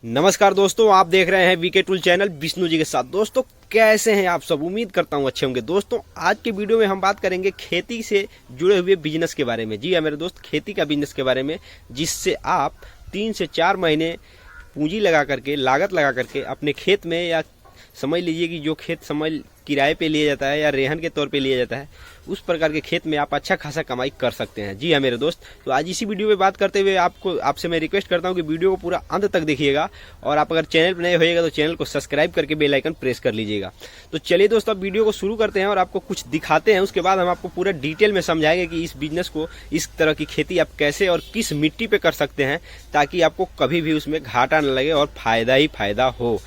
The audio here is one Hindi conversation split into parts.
नमस्कार दोस्तों, आप देख रहे हैं VK tool channel Vishnu ji के साथ। दोस्तों कैसे हैं आप सब? उम्मीद करता हूं अच्छे होंगे। दोस्तों आज के वीडियो में हम बात करेंगे खेती से जुड़े हुए बिजनेस के बारे में। जी हाँ मेरे दोस्त, खेती का बिजनेस के बारे में, जिससे आप 3 से 4 महीने पूंजी लगा करके, लागत लगा करके अपने खेत में, या समझ लीजिए कि जो खेत समझ किराए पे लिया जाता है या रेहन के तौर पे लिया जाता है, उस प्रकार के खेत में आप अच्छा खासा कमाई कर सकते हैं। जी हाँ मेरे दोस्त, तो आज इसी वीडियो में बात करते हुए आपसे मैं रिक्वेस्ट करता हूं कि वीडियो को पूरा अंत तक देखिएगा, और आप अगर चैनल पर नए होइएगा तो चैनल को सब्सक्राइब करके बेल आइकन प्रेस कर लीजिएगा। तो चलिए दोस्तों, अब वीडियो को शुरू करते हैं और आपको कुछ दिखाते हैं। उसके बाद हम आपको पूरा डिटेल में समझाएंगे कि इस बिजनेस को, इस तरह की खेती आप कैसे और किस मिट्टी पे कर सकते हैं, ताकि आपको कभी भी उसमें घाटा न लगे और फायदा ही फायदा हो।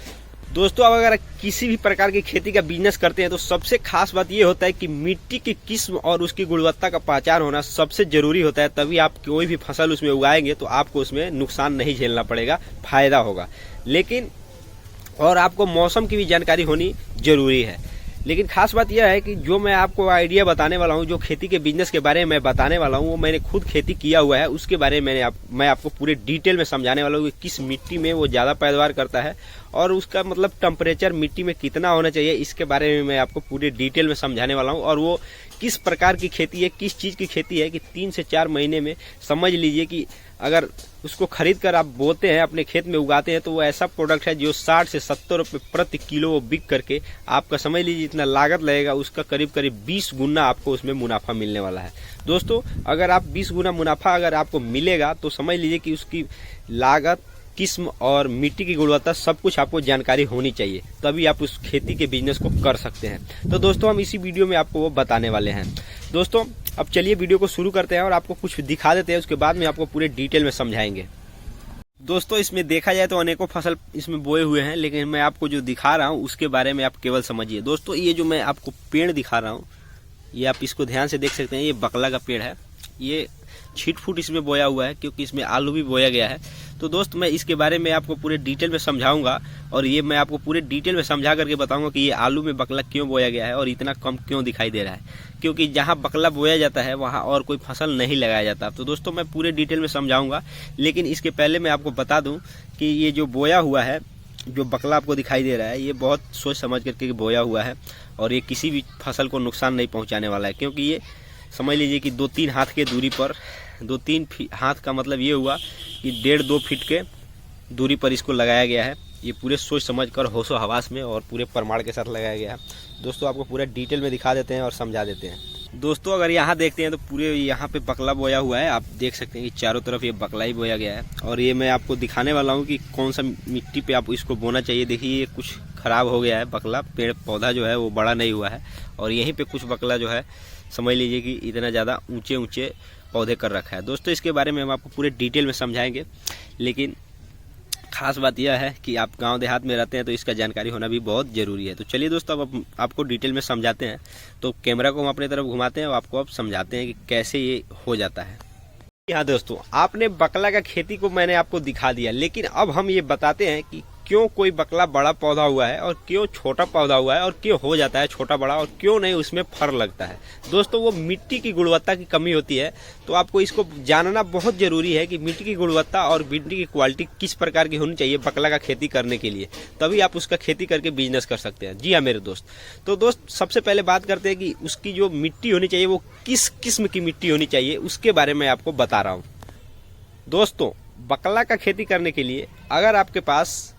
दोस्तों अब अगर किसी भी प्रकार की खेती का बिजनेस करते हैं तो सबसे खास बात ये होता है कि मिट्टी की किस्म और उसकी गुणवत्ता का पहचान होना सबसे जरूरी होता है। तभी आप कोई भी फसल उसमें उगाएंगे तो आपको उसमें नुकसान नहीं झेलना पड़ेगा, फायदा होगा। लेकिन और आपको मौसम की भी जानकारी होनी जरूरी है। लेकिन खास बात यह है कि जो मैं आपको आइडिया बताने वाला हूँ, जो खेती के बिजनेस के बारे में मैं बताने वाला हूँ, वो मैंने खुद खेती किया हुआ है। उसके बारे में मैं आपको पूरे डिटेल में समझाने वाला हूँ कि किस मिट्टी में वो ज़्यादा पैदावार करता है और उसका मतलब टेम्परेचर मिट्टी में कितना होना चाहिए, इसके बारे में मैं आपको पूरे डिटेल में समझाने वाला हूँ। और वो किस प्रकार की खेती है, किस चीज़ की खेती है कि 3 से 4 महीने में समझ लीजिए कि अगर उसको खरीद कर आप बोते हैं, अपने खेत में उगाते हैं, तो वो ऐसा प्रोडक्ट है जो 60 से 70 रुपये प्रति किलो वो बिक करके आपका समझ लीजिए इतना लागत लगेगा, उसका करीब करीब 20 गुना आपको उसमें मुनाफा मिलने वाला है। दोस्तों अगर आप 20 गुना मुनाफा अगर आपको मिलेगा तो समझ लीजिए कि उसकी लागत, किस्म और मिट्टी की गुणवत्ता सब कुछ आपको जानकारी होनी चाहिए, तभी आप उस खेती के बिजनेस को कर सकते हैं। तो दोस्तों हम इसी वीडियो में आपको वो बताने वाले हैं। दोस्तों अब चलिए वीडियो को शुरू करते हैं और आपको कुछ दिखा देते हैं, उसके बाद में आपको पूरे डिटेल में समझाएंगे। दोस्तों इसमें देखा जाए तो अनेकों फसल इसमें बोए हुए हैं, लेकिन मैं आपको जो दिखा रहा हूँ उसके बारे में आप केवल समझिए। दोस्तों ये जो मैं आपको पेड़ दिखा रहा हूँ, ये आप इसको ध्यान से देख सकते हैं। ये बकला का पेड़ है, ये छिट फुट इसमें बोया हुआ है, क्योंकि इसमें आलू भी बोया गया है। तो दोस्त मैं इसके बारे में आपको पूरे डिटेल में समझाऊंगा, और ये मैं आपको पूरे डिटेल में समझा करके बताऊंगा कि ये आलू में बकला क्यों बोया गया है और इतना कम क्यों दिखाई दे रहा है। क्योंकि जहाँ बकला बोया जाता है वहाँ और कोई फसल नहीं लगाया जाता। तो दोस्तों मैं पूरे डिटेल में समझाऊंगा, लेकिन इसके पहले मैं आपको बता दूं कि ये जो बोया हुआ है, जो बकला आपको दिखाई दे रहा है, ये बहुत सोच समझ करके बोया हुआ है, और ये किसी भी फसल को नुकसान नहीं पहुँचाने वाला है। क्योंकि ये समझ लीजिए कि 2-3 हाथ के दूरी पर, 2-3 हाथ का मतलब ये हुआ कि 1.5-2 फीट के दूरी पर इसको लगाया गया है। ये पूरे सोच समझ कर, होशो हवास में और पूरे प्रमाण के साथ लगाया गया है। दोस्तों आपको पूरा डिटेल में दिखा देते हैं और समझा देते हैं। दोस्तों अगर यहाँ देखते हैं तो पूरे यहाँ पे बकला बोया हुआ है। आप देख सकते हैं कि चारों तरफ ये बकला ही बोया गया है, और ये मैं आपको दिखाने वाला हूँ कि कौन सा मिट्टी पे आप इसको बोना चाहिए। देखिए ये कुछ खराब हो गया है बकला, पेड़ पौधा जो है वो बड़ा नहीं हुआ है, और यहीं पे कुछ बकला जो है समझ लीजिए कि इतना ज़्यादा ऊंचे ऊंचे पौधे कर रखा है। दोस्तों इसके बारे में हम आपको पूरे डिटेल में समझाएंगे, लेकिन खास बात यह है कि आप गांव देहात में रहते हैं तो इसका जानकारी होना भी बहुत ज़रूरी है। तो चलिए दोस्तों अब आपको डिटेल में समझाते हैं। तो कैमरा को हम अपनी तरफ घुमाते हैं और आपको अब समझाते हैं कि कैसे ये हो जाता है। हाँ दोस्तों, आपने बकला का खेती को मैंने आपको दिखा दिया, लेकिन अब हम ये बताते हैं कि क्यों कोई बकला बड़ा पौधा हुआ है और क्यों छोटा पौधा हुआ है, और क्यों हो जाता है छोटा बड़ा, और क्यों नहीं उसमें फर लगता है। दोस्तों वो मिट्टी की गुणवत्ता की कमी होती है। तो आपको इसको जानना बहुत जरूरी है कि मिट्टी की गुणवत्ता और मिट्टी की क्वालिटी किस प्रकार की होनी चाहिए बकला का खेती करने के लिए, तभी आप उसका खेती करके बिजनेस कर सकते हैं। जी हाँ मेरे दोस्त, तो दोस्त सबसे पहले बात करते हैं कि उसकी जो मिट्टी होनी चाहिए वो किस किस्म की मिट्टी होनी चाहिए, उसके बारे में आपको बता रहा हूँ। दोस्तों बकला का खेती करने के लिए अगर आपके पास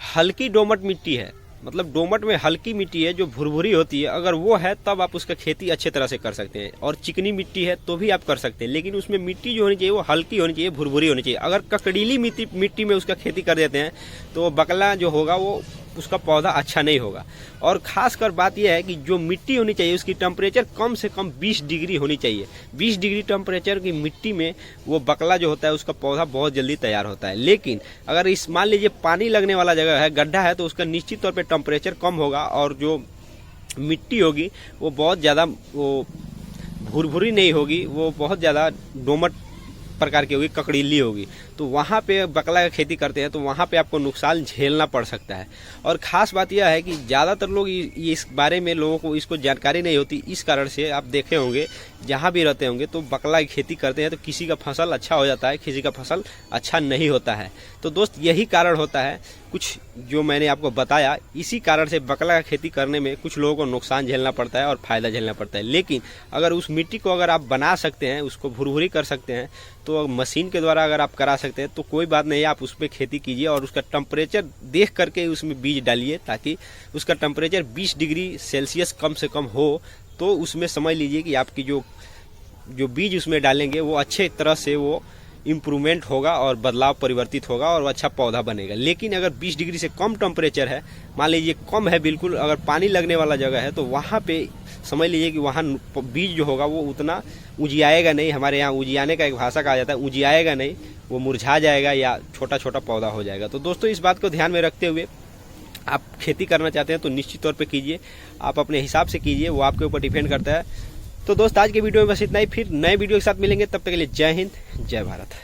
हल्की दोमट मिट्टी है, मतलब दोमट में हल्की मिट्टी है जो भुरभुरी होती है, अगर वो है तब आप उसका खेती अच्छे तरह से कर सकते हैं। और चिकनी मिट्टी है तो भी आप कर सकते हैं, लेकिन उसमें मिट्टी जो होनी चाहिए वो हल्की होनी चाहिए, भुरभुरी होनी चाहिए। अगर ककड़ीली मिट्टी में उसका खेती कर देते हैं तो बकला जो होगा वो, उसका पौधा अच्छा नहीं होगा। और खास कर बात यह है कि जो मिट्टी होनी चाहिए उसकी टेम्परेचर कम से कम 20 डिग्री होनी चाहिए। 20 डिग्री टेम्परेचर की मिट्टी में वो बकला जो होता है उसका पौधा बहुत जल्दी तैयार होता है। लेकिन अगर इस मान लीजिए पानी लगने वाला जगह है, गड्ढा है, तो उसका निश्चित तौर पे टेम्परेचर कम होगा, और जो मिट्टी होगी वो बहुत ज़्यादा वो भुरभुरी नहीं होगी, वो बहुत ज़्यादा दोमट प्रकार की होगी, ककड़ीली होगी। तो वहाँ पे बकला का खेती करते हैं तो वहाँ पे आपको नुकसान झेलना पड़ सकता है। और ख़ास बात यह है कि ज़्यादातर लोग इस बारे में लोगों को इसको जानकारी नहीं होती। इस कारण से आप देखे होंगे जहाँ भी रहते होंगे तो बकला की खेती करते हैं तो किसी का फसल अच्छा हो जाता है, किसी का फसल अच्छा नहीं होता है। तो दोस्त यही कारण होता है कुछ जो मैंने आपको बताया, इसी कारण से बकला का खेती करने में कुछ लोगों को नुकसान झेलना पड़ता है और फ़ायदा झेलना पड़ता है। लेकिन अगर उस मिट्टी को अगर आप बना सकते हैं, उसको भुरभुरी कर सकते हैं, तो मशीन के द्वारा अगर आप करा सकते हैं तो कोई बात नहीं, आप उस पर खेती कीजिए और उसका टेम्परेचर देख करके उसमें बीज डालिए, ताकि उसका टेम्परेचर 20 डिग्री सेल्सियस कम से कम हो। तो उसमें समझ लीजिए कि आपकी जो बीज उसमें डालेंगे वो अच्छे तरह से वो इम्प्रूवमेंट होगा और बदलाव परिवर्तित होगा और वो अच्छा पौधा बनेगा। लेकिन अगर 20 डिग्री से कम टेम्परेचर है, मान लीजिए कम है बिल्कुल, अगर पानी लगने वाला जगह है, तो वहाँ पे समझ लीजिए कि वहाँ बीज जो होगा वो उतना उजियाएगा नहीं। हमारे यहाँ उजियाने का एक भाषा कहा जाता है, उजियाएगा नहीं, वो मुरझा जाएगा या छोटा छोटा पौधा हो जाएगा। तो दोस्तों इस बात को ध्यान में रखते हुए आप खेती करना चाहते हैं तो निश्चित तौर पे कीजिए, आप अपने हिसाब से कीजिए, वो आपके ऊपर डिपेंड करता है। तो दोस्त आज के वीडियो में बस इतना ही, फिर नए वीडियो के साथ मिलेंगे, तब तक के लिए जय हिंद, जय भारत।